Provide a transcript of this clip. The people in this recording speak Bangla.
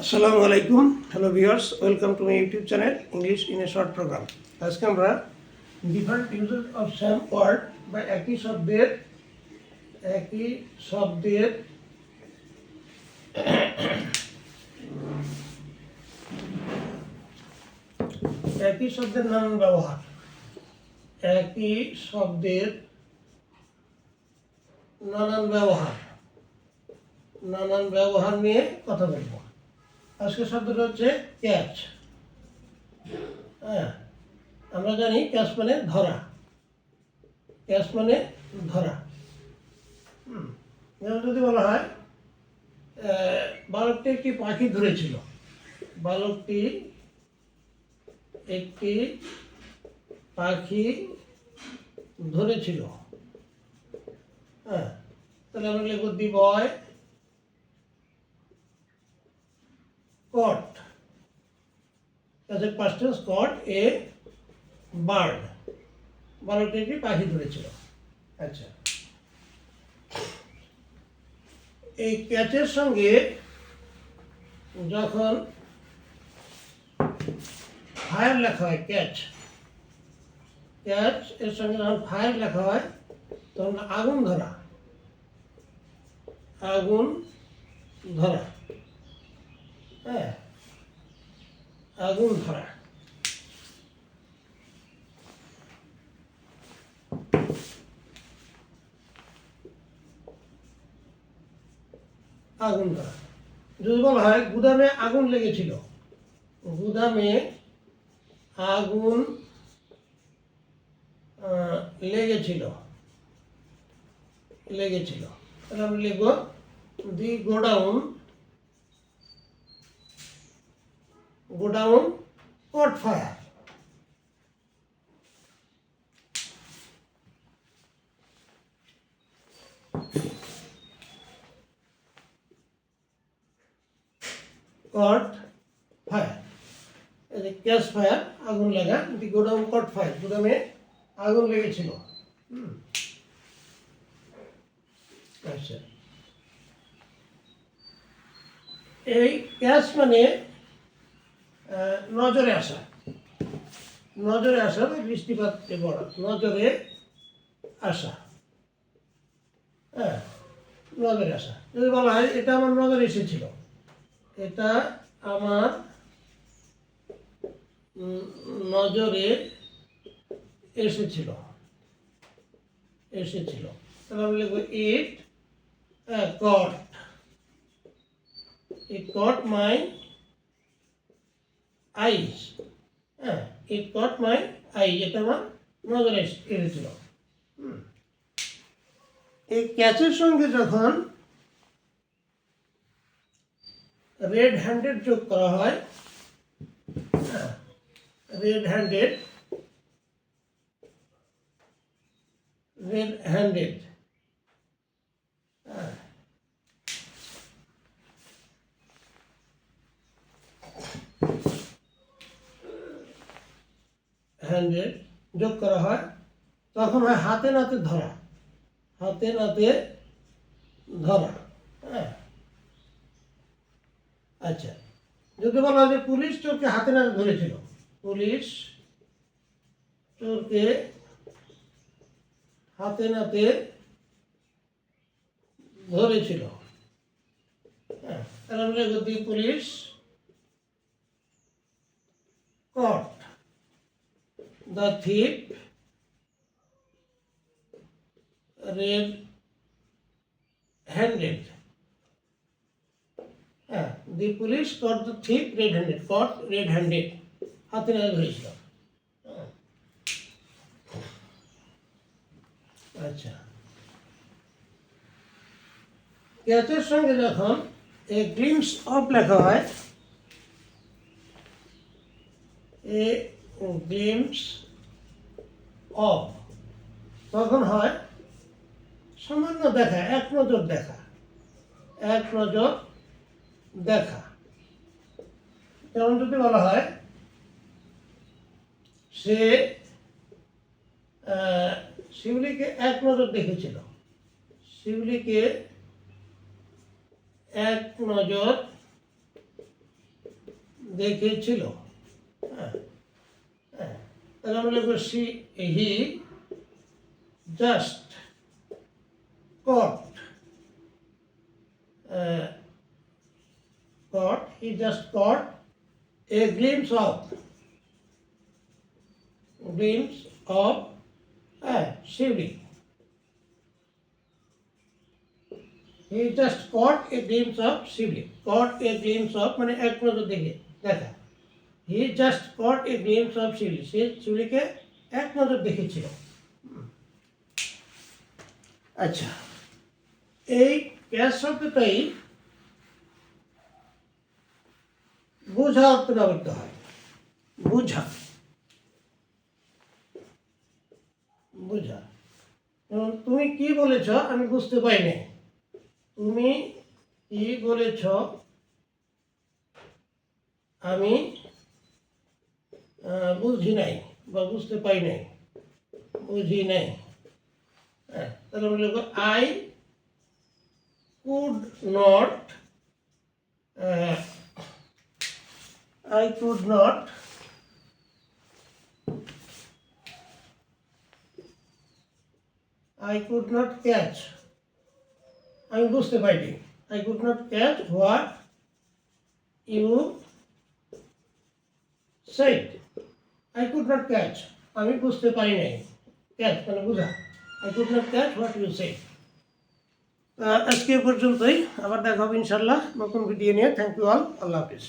আসসালামু আলাইকুম, hello viewers, welcome to my YouTube channel English in a short programme. আজকে আমরা different uses of same word বা একই শব্দের নানান ব্যবহার একই শব্দের নানান ব্যবহার নিয়ে কথা বলবো। আজকে শব্দটা হচ্ছে ক্যাচ। হ্যাঁ, আমরা জানি ক্যাচ মানে ধরা। যেমন যদি বলা হয় বালকটি একটি পাখি ধরেছিল, বালকটি একটি পাখি ধরেছিল। হ্যাঁ, তাহলে আমরা লিখব দি বয় caught, as a past tense, caught a bird. বালকটি একটি পাখি ধরেছিল। আচ্ছা, এই ক্যাচের সঙ্গে যখন ফায়ার লেখা হয়, ক্যাচ এর সঙ্গে যখন ফায়ার লেখা হয় তখন আগুন ধরা। হ্যাঁ, আগুন ধরা। যদি বলা হয় গুদামে আগুন লেগেছিল, তাহলে আমরা লিখব দি godown caught fire. Catch fire, আগুন লাগা। দি গোডাউন caught fire, গুদামে আগুন লেগেছিল। আচ্ছা, এই ক্যাচ মানে নজরে আসা বা দৃষ্টিপাতে পড়া, নজরে আসা। হ্যাঁ, নজরে আসা। যদি বলা হয় এটা আমার নজরে এসেছিল, এটা আমার নজরে এসেছিল, তাহলে আমি লিখবো ইট caught my eyes. হ্যাঁ, it caught my eye, এটা আমার নজরে এসেছিল। এই ক্যাচের সঙ্গে যখন রেড হ্যান্ডেড যোগ করা হয়, রেড হ্যান্ডেড যোগ করা হয় তখন হয় হাতে নাতে ধরা। হ্যাঁ, আচ্ছা, যদি বলা হয় যে পুলিশ চোরকে হাতে নাতে ধরেছিল, হ্যাঁ, তাহলে আমরা যদি police caught the thief red-handed. হ্যাঁ, the police caught the thief red-handed, হাতে নাতে ধরেছিল। আচ্ছা, ক্যাচের সঙ্গে যখন এ গ্লিমস অফ লেখা হয়, তখন হয় সামান্য দেখা, এক নজর দেখা। যেমন যদি বলা হয় সে শিউলিকে এক নজর দেখেছিল, শিউলিকে এক নজর দেখেছিল। হ্যাঁ হ্যাঁ, তাহলে আমরা লিখবো he just caught he just caught a glimpse of Shiuli. He just caught a glimpse of Shiuli. Caught a glimpse of মানে এক নজর দেখা। He just caught a glimpse of শিউলি। সে শিউলিকে এক নজর দেখেছিল। আচ্ছা, এই ক্যাচ শব্দটাই বোঝা অর্থে ব্যবহৃত হয়। বোঝা বোঝা, যেমন তুমি কি বলেছ আমি বুঝতে পারি নাই। তুমি কি বলেছ আমি বুঝি নাই বা বুঝতে পারি নাই, বুঝি নাই। হ্যাঁ, তাহলে আমরা লিখব আই কুড নট ক্যাচ, আমি বুঝতে পারিনি। I could not catch what you said. I could not catch, আমি বুঝতে পারি নাই। ক্যাচ মানে বোঝা। I could not catch what you said. আজকে পর্যন্তই, আবার দেখা হবে ইনশাল্লাহ নতুন ভিডিও নিয়ে। Thank you all, Allah Hafiz.